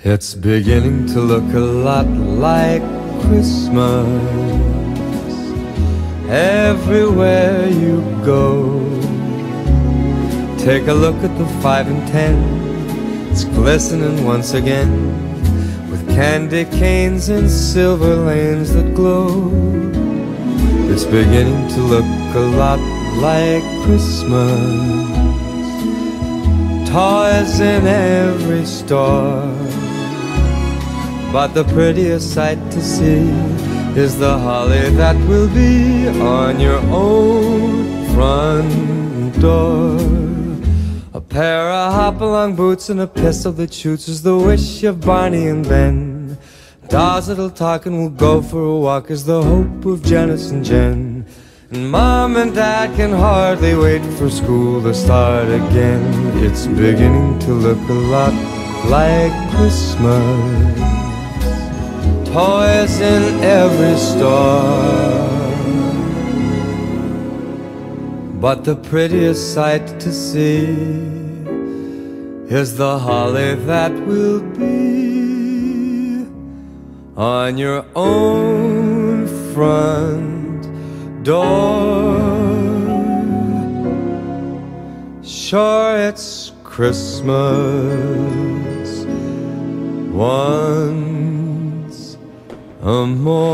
It's beginning to look a lot like Christmas everywhere you go. Take a look at the 5 and 10. It's glistening once again with candy canes and silver lanes that glow. It's beginning to look a lot like Christmas. Toys in every store, but the prettiest sight to see is the holly that will be on your own front door. A pair of hop-along boots and a pistol that shoots is the wish of Barney and Ben. Dolls that'll talk and will go for a walk is the hope of Janice and Jen. And Mom and Dad can hardly wait for school to start again. It's beginning to look a lot like Christmas. Toys in every store, but the prettiest sight to see is the holly that will be on your own front door. Sure, it's Christmas once more.